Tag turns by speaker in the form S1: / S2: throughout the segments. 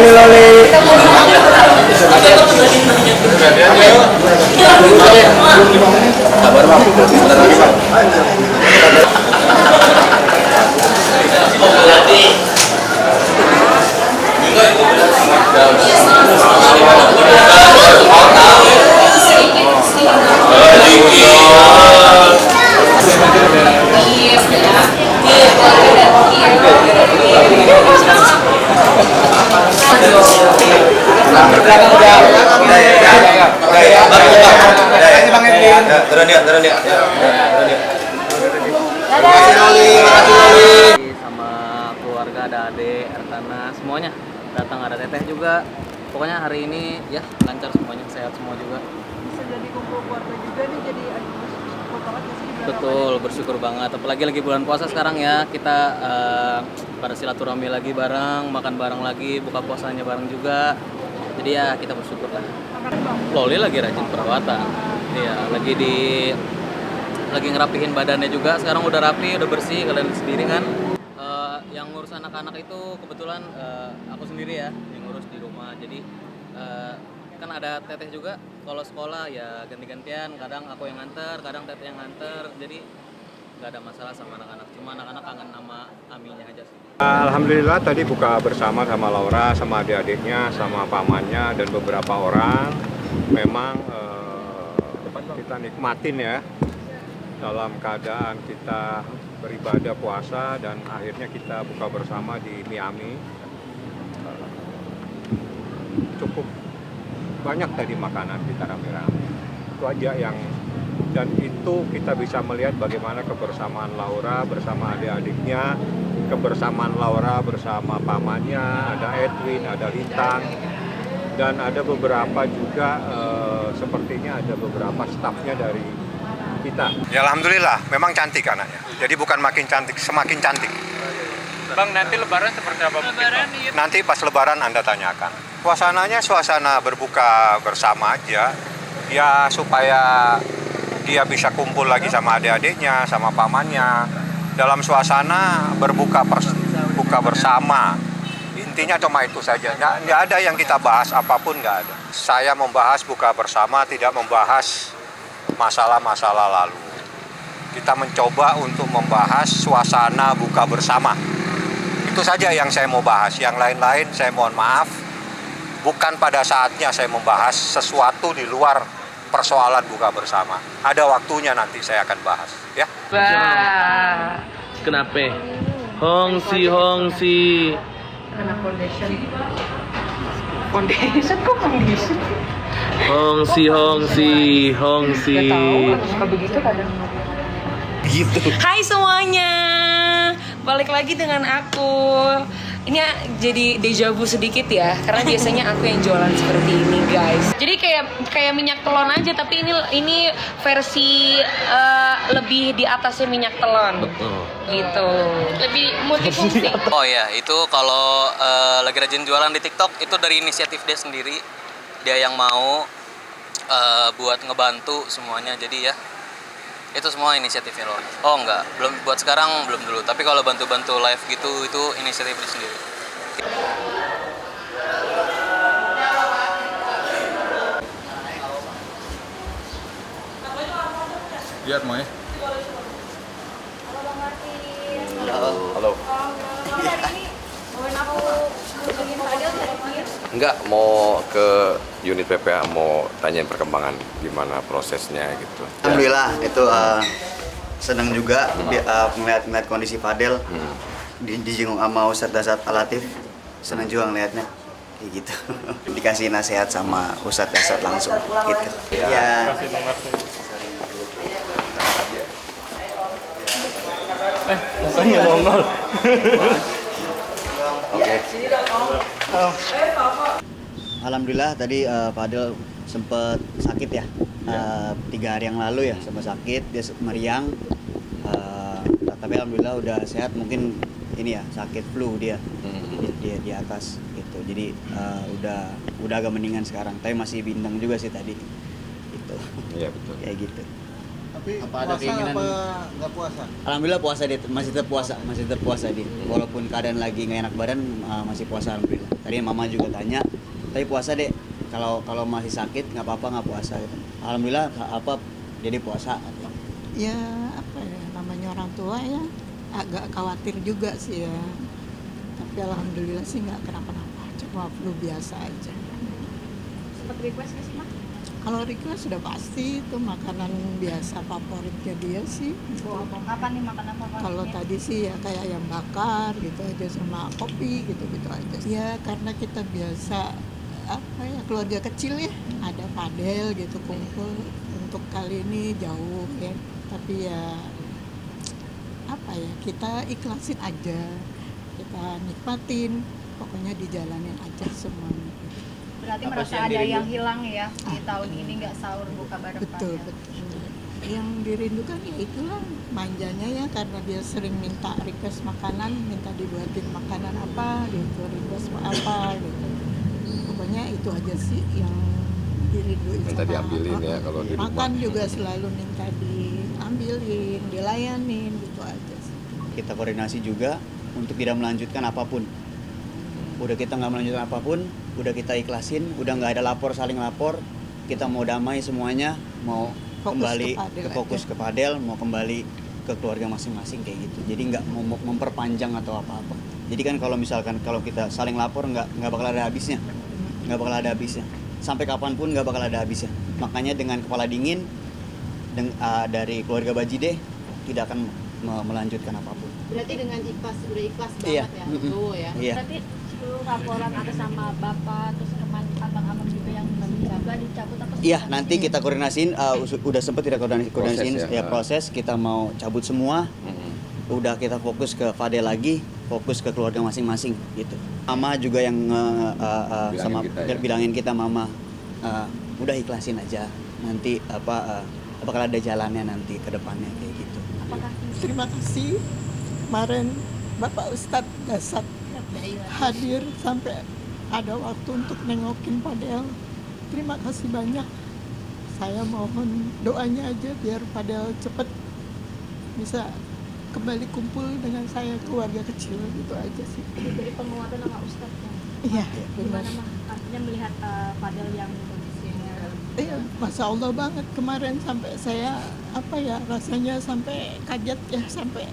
S1: Loli Loli. Kabar Bang. Turun ya.
S2: Sama keluarga, ada adik, Ertana, semuanya datang, ada teteh juga. Pokoknya hari ini ya lancar semuanya, sehat semua juga.
S3: Bisa jadi kumpul keluarga juga nih, jadi bersyukur banget ya sih.
S2: Betul, bersyukur banget. Apalagi lagi bulan puasa sekarang ya, kita pada silaturahmi lagi bareng, makan bareng lagi, buka puasanya bareng juga. Jadi ya kita bersyukur lah. Loli lagi rajin perawatan. Iya, lagi ngerapihin badannya juga. Sekarang udah rapi, udah bersih, kalian sendiri kan. Yang ngurus anak-anak itu kebetulan aku sendiri ya, yang ngurus di rumah. Jadi kan ada teteh juga. Kalau sekolah ya ganti-gantian. Kadang aku yang nganter, kadang teteh yang nganter. Jadi nggak ada masalah sama anak-anak. Cuma anak-anak kangen sama aminya aja sih.
S4: Alhamdulillah tadi buka bersama sama Laura, sama adik-adiknya, sama pamannya dan beberapa orang. Memang kita nikmatin ya, dalam keadaan kita beribadah puasa dan akhirnya kita buka bersama di Miami. Cukup banyak tadi makanan kita rame-rame. Itu aja yang, dan itu kita bisa melihat bagaimana kebersamaan Laura bersama adik-adiknya, kebersamaan Laura bersama pamannya, ada Edwin, ada Lintang, dan ada beberapa juga sepertinya ada beberapa stafnya dari kita. Ya alhamdulillah, memang cantik anaknya. Jadi bukan makin cantik, semakin cantik.
S5: Bang, nanti lebaran seperti apa?
S4: Nanti pas lebaran Anda tanyakan. Suasananya suasana berbuka bersama aja. Ya supaya dia bisa kumpul lagi sama adik-adiknya, sama pamannya. Dalam suasana buka bersama. Intinya cuma itu saja. Nggak ada yang kita bahas, apapun nggak ada. Saya membahas buka bersama, tidak membahas masalah-masalah lalu. Kita mencoba untuk membahas suasana buka bersama. Itu saja yang saya mau bahas. Yang lain-lain saya mohon maaf. Bukan pada saatnya saya membahas sesuatu di luar persoalan buka bersama. Ada waktunya nanti saya akan bahas. Ya.
S5: Wah, kenapa? Hongsi.
S3: Karena foundation kok foundation?
S5: Hongsi.
S3: Gak tahu, suka begitu kadang.
S4: Gitu.
S6: Hai semuanya, balik lagi dengan aku. Ini jadi deja vu sedikit ya, karena biasanya aku yang jualan seperti ini guys. Jadi kayak minyak telon aja, tapi ini versi lebih di atasnya minyak telon.
S2: Betul.
S6: Gitu, lebih multifungsi.
S2: Oh ya, itu kalau lagi rajin jualan di TikTok itu dari inisiatif dia sendiri. Dia yang mau buat ngebantu semuanya. Jadi ya itu semua inisiatifnya loh. Oh enggak, belum buat sekarang, belum dulu. Tapi kalau bantu-bantu live gitu itu inisiatif dia sendiri.
S7: Lihat mau ya.
S1: Halo.
S8: Enggak, mau ke unit PPA, mau tanyain perkembangan gimana prosesnya gitu.
S1: Alhamdulillah itu senang juga melihat kondisi Fadel dijenguk sama Ustadz Dasat Alatif. Senang juga ngelihatnya kayak gitu. Dikasih nasihat sama Ustadz Dasat langsung gitu. Ya.
S5: Mukanya nongol.
S1: Oke. Alhamdulillah tadi Fadel sempat sakit ya, 3 hari yang lalu ya sempat sakit, dia meriang, tapi alhamdulillah udah sehat. Mungkin ini ya sakit flu dia di atas gitu, jadi udah agak mendingan sekarang, tapi masih bintang juga sih tadi gitu.
S8: Iya betul.
S1: Kayak gitu.
S7: Tapi
S1: Apa ada
S7: puasa
S1: keinginan-
S7: apa nggak puasa?
S1: Alhamdulillah puasa dia, masih tetap puasa dia. Walaupun keadaan lagi nggak enak badan, masih puasa alhamdulillah. Tadi mama juga tanya, tapi puasa deh. Kalau masih sakit nggak apa-apa nggak puasa. Gitu. Alhamdulillah apa jadi puasa.
S9: Ya apa ya, namanya orang tua ya agak khawatir juga sih ya, tapi alhamdulillah sih nggak kenapa-napa, cuma flu biasa aja.
S3: Sempat request nggak sih, Mak?
S9: Kalau request sudah pasti itu makanan biasa favoritnya dia sih.
S3: Apa nih makanan favoritnya?
S9: Kalau tadi sih ya kayak ayam bakar gitu aja sama kopi gitu-gitu aja. Ya karena kita biasa apa ya, keluarga kecil ya, ada padel gitu kumpul. Untuk kali ini jauh ya, tapi ya apa ya, kita ikhlasin aja, kita nikmatin, pokoknya dijalanin aja semuanya.
S3: Berarti
S1: Apa
S3: merasa
S1: sih yang
S3: ada
S1: dirindu?
S3: yang hilang ya di tahun ini nggak sahur buka bareng
S9: Betul,
S3: Padel.
S9: betul. Yang dirindukan ya itulah manjanya ya, karena dia sering minta request makanan, minta dibuatin makanan apa gitu, request apa gitu. Pokoknya itu aja sih yang dirinduin.
S8: Minta
S9: sama
S8: diambilin ya kalau di rumah.
S9: makan juga selalu minta diambilin, dilayanin gitu aja sih.
S1: Kita koordinasi juga untuk tidak melanjutkan apapun. Udah kita nggak melanjutkan apapun, udah kita ikhlasin, udah nggak ada saling lapor. Kita mau damai semuanya, mau
S9: Fokus
S1: kembali
S9: ke padel
S1: fokus
S9: aja.
S1: ke padel, mau kembali ke keluarga masing-masing kayak gitu. Jadi nggak mau memperpanjang atau apa-apa. Jadi kan kalau misalkan kalau kita saling lapor nggak bakal ada habisnya, nggak bakal ada habisnya. Sampai kapanpun nggak bakal ada habisnya. Makanya dengan kepala dingin dari keluarga Bajide tidak akan melanjutkan apapun.
S3: Berarti dengan ikhlas, udah ikhlas
S1: Iya.
S3: banget ya.
S1: Mm-mm.
S3: Tuh ya.
S1: Iya.
S3: Berarti seluruh laporan atas sama Bapak terus teman abang-abang juga yang juga dicabut apa?
S1: Iya, nanti kita koordinasiin. Udah sempet tidak koordinasiin
S8: Proses ya.
S1: proses. Kita mau cabut semua. Udah kita fokus ke Fadel lagi, fokus ke keluarga masing-masing gitu. Mama juga yang bilangin kita Mama, udah ikhlasin aja. Nanti bakal ada jalannya nanti ke depannya kayak gitu.
S9: Terima kasih kemarin Bapak Ustadz Dasat hadir sampai ada waktu untuk nengokin Padel. Terima kasih banyak. Saya mohon doanya aja biar Padel cepet bisa kembali kumpul dengan saya keluarga kecil gitu aja sih.
S3: Dari penguatan sama Ustadz ya.
S9: Iya,
S3: Gimana
S9: benar.
S3: mah artinya melihat Padel yang kondisinya
S9: Iya, Masya Allah banget kemarin sampai saya rasanya sampai kaget ya, sampai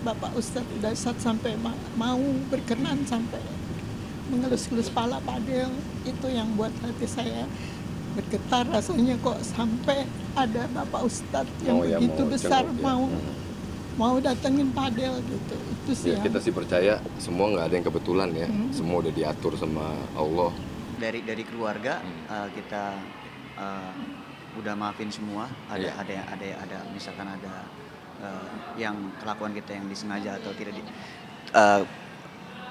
S9: Bapak Ustadz Dasat sampai mau berkenan sampai mengelus-elus kepala Padel. Itu yang buat hati saya bergetar rasanya, kok sampai ada Bapak Ustadz yang begitu besar mau datengin Padel gitu. Itu sih
S8: Ya, kita sih percaya semua nggak ada yang kebetulan ya, semua udah diatur sama Allah.
S1: Dari keluarga kita udah maafin semua. Ada misalkan ada yang kelakuan kita yang disengaja atau tidak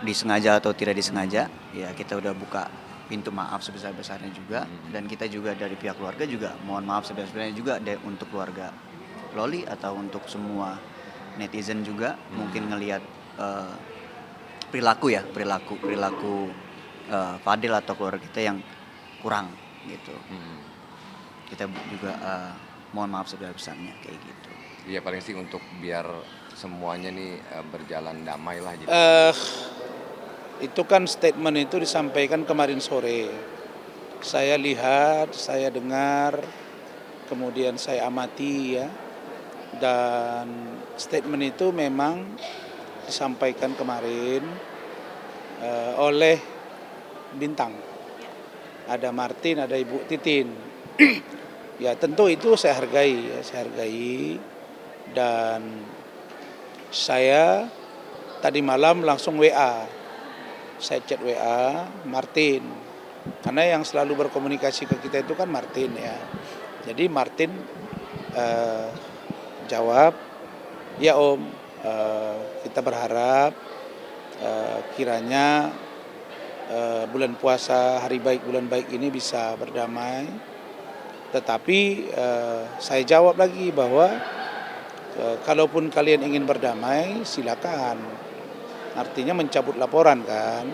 S1: disengaja atau tidak disengaja, ya kita udah buka pintu maaf sebesar-besarnya juga. Dan kita juga dari pihak keluarga juga mohon maaf sebesar-besarnya juga untuk keluarga Loli atau untuk semua netizen juga mungkin ngelihat perilaku Fadil atau keluarga kita yang kurang gitu. Kita juga mohon maaf sebesar-besarnya kayak gitu.
S8: Iya, paling sih untuk biar semuanya nih berjalan damai lah.
S7: Itu kan statement itu disampaikan kemarin sore. Saya lihat, saya dengar, kemudian saya amati ya. Dan statement itu memang disampaikan kemarin oleh Bintang. Ada Martin, ada Ibu Titin. Ya tentu itu saya hargai dan saya tadi malam langsung WA. Saya chat WA Martin. Karena yang selalu berkomunikasi ke kita itu kan Martin ya. Jadi Martin jawab, ya Om, kita berharap kiranya bulan puasa, hari baik bulan baik ini bisa berdamai. Tetapi saya jawab lagi bahwa kalaupun kalian ingin berdamai, silakan. Artinya mencabut laporan kan.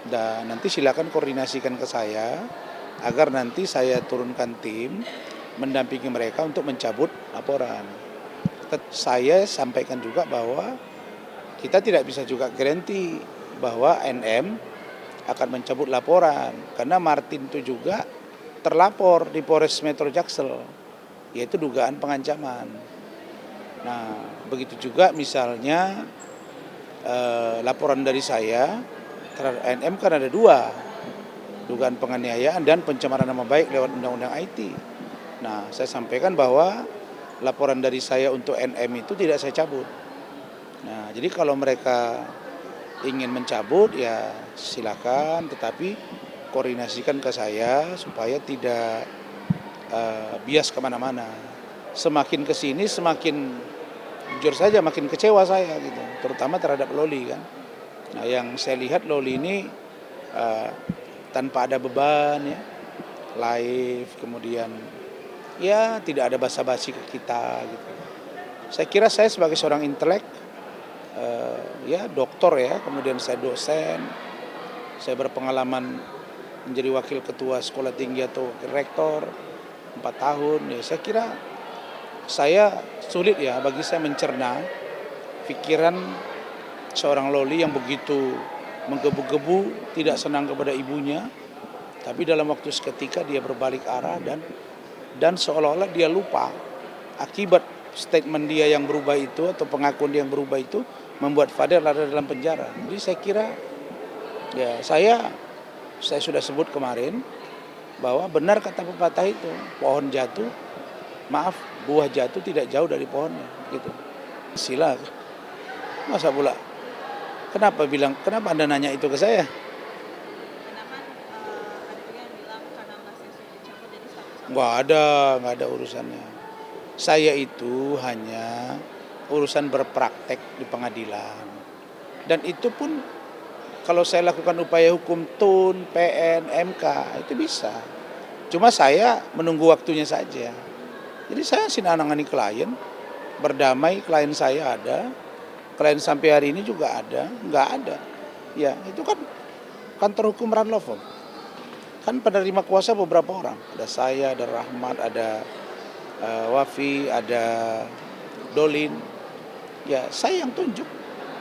S7: Dan nanti silakan koordinasikan ke saya agar nanti saya turunkan tim mendampingi mereka untuk mencabut laporan. Saya sampaikan juga bahwa kita tidak bisa juga garansi bahwa NM akan mencabut laporan, karena Martin itu juga terlapor di Polres Metro Jaksel, yaitu dugaan pengancaman. Nah, begitu juga misalnya laporan dari saya terhadap NM kan ada 2, dugaan penganiayaan dan pencemaran nama baik lewat undang-undang IT. Nah, saya sampaikan bahwa laporan dari saya untuk NM itu tidak saya cabut. Nah, jadi kalau mereka ingin mencabut ya silakan, tetapi koordinasikan ke saya supaya tidak bias kemana-mana. Semakin kesini semakin jujur saja makin kecewa saya gitu, terutama terhadap Loli kan. Nah, yang saya lihat Loli ini tanpa ada beban ya, live, kemudian ya tidak ada basa-basi ke kita gitu. Saya kira saya sebagai seorang intelek, ya doktor ya, kemudian saya dosen, saya berpengalaman menjadi wakil ketua sekolah tinggi atau wakil rektor 4 tahun, ya saya kira saya sulit ya bagi saya mencerna pikiran seorang Loli yang begitu menggebu-gebu, tidak senang kepada ibunya, tapi dalam waktu seketika dia berbalik arah dan seolah-olah dia lupa akibat statement dia yang berubah itu atau pengakuan dia yang berubah itu membuat Fadel ada dalam penjara. Jadi saya kira ya saya sudah sebut kemarin bahwa benar kata pepatah itu, pohon jatuh, maaf, buah jatuh tidak jauh dari pohonnya gitu. Sila masa pula kenapa Anda nanya itu ke saya? Nggak ada urusannya. Saya itu hanya urusan berpraktek di pengadilan. Dan itu pun kalau saya lakukan upaya hukum TUN, PN, MK, itu bisa. Cuma saya menunggu waktunya saja. Jadi saya sinanangani klien, berdamai, klien saya ada, klien sampai hari ini juga ada, nggak ada. Ya itu kan kantor hukum Ranlov. Kan penerima kuasa beberapa orang, ada saya, ada Rahmat, ada Wafi, ada Dolin. Ya saya yang tunjuk.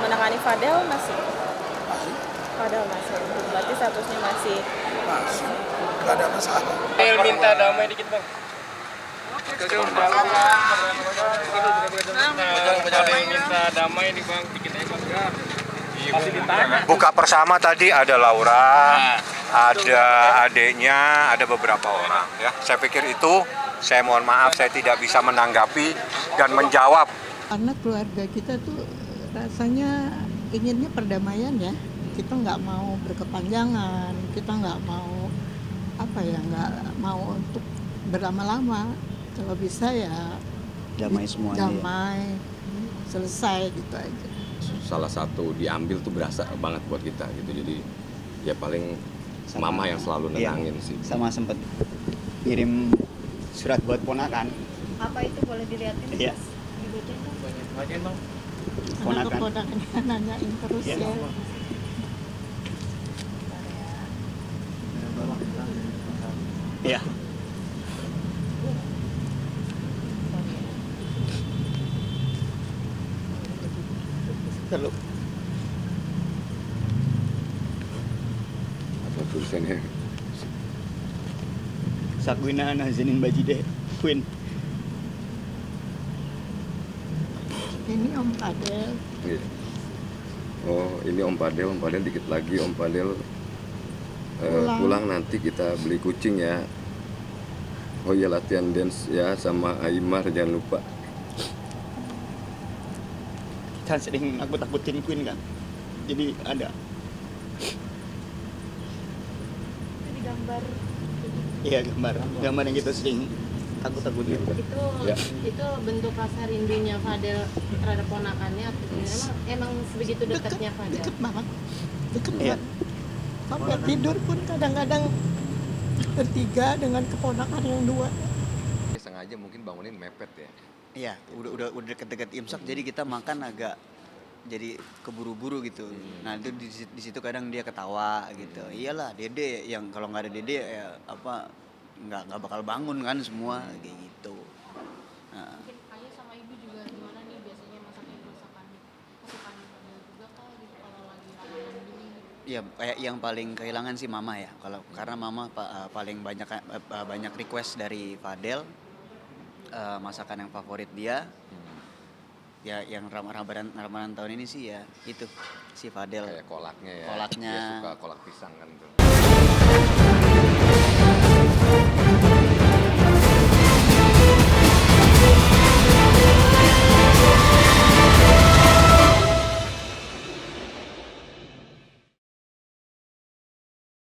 S10: Menangani Fadel masih? Fadel masih, berarti statusnya masih?
S7: Masih, nggak ada masalah.
S5: Minta damai dikit bang. Minta damai nih bang, dikit aja bang. Masih ditanya.
S4: Buka bersama tadi ada Laura, ada adiknya, ada beberapa orang. Ya, saya pikir itu. Saya mohon maaf, saya tidak bisa menanggapi dan menjawab.
S9: Karena keluarga kita tuh rasanya inginnya perdamaian ya. Kita nggak mau berkepanjangan, kita nggak mau nggak mau untuk berlama-lama. Kalau bisa ya
S1: Damai semuanya.
S9: Damai, selesai gitu aja.
S8: Salah satu diambil tuh berasa banget buat kita gitu. Jadi ya paling mama yang selalu nenangin sih.
S1: Sama sempet kirim surat buat ponakan.
S3: Apa itu boleh dilihatin?
S1: Iya.
S5: Bagian bang.
S9: Anak keponakannya nanyain terus
S1: Iya.
S9: ya.
S1: Iya. Lalu
S8: Apa tulisannya?
S1: Sakwina Nazanin Bajide Queen.
S9: Ini Om Fadel.
S8: Iya. Oh ini Om Padel dikit lagi Om Padel pulang nanti kita beli kucing ya. Oh iya latihan dance ya sama Aimar jangan lupa.
S1: Kita sering takut-takutin Queen kan. Jadi ada.
S3: Itu digambar.
S1: Iya gambar yang kita sering takut-takutin.
S8: Ya.
S3: Itu bentuk rasa rindunya Fadel terhadap ponakannya atau emang sebegitu dekatnya Fadel?
S9: Deket banget. Deket
S1: Iya.
S9: banget. Sampai tidur pun kadang-kadang bertiga dengan keponakan yang 2.
S8: Sengaja mungkin bangunin mepet ya.
S1: Iya, udah deket-deket imsak jadi kita makan agak jadi keburu-buru gitu. Nah, itu di situ kadang dia ketawa gitu. Iyalah, Dede yang kalau nggak ada Dede ya nggak bakal bangun kan semua kayak gitu. Nah,
S3: Mungkin ayah sama ibu juga gimana nih biasanya masakan kesukaan Fadel juga kah gitu kalau lagi ramadan gini?
S1: ya kayak yang paling kehilangan sih mama ya. Kalau karena mama paling banyak request dari Fadel, masakan yang favorit dia. Ya yang Ramadan tahun ini sih ya itu si Fadel.
S8: Kayak kolaknya ya.
S1: Kolaknya.
S8: Dia suka kolak pisang kan tuh.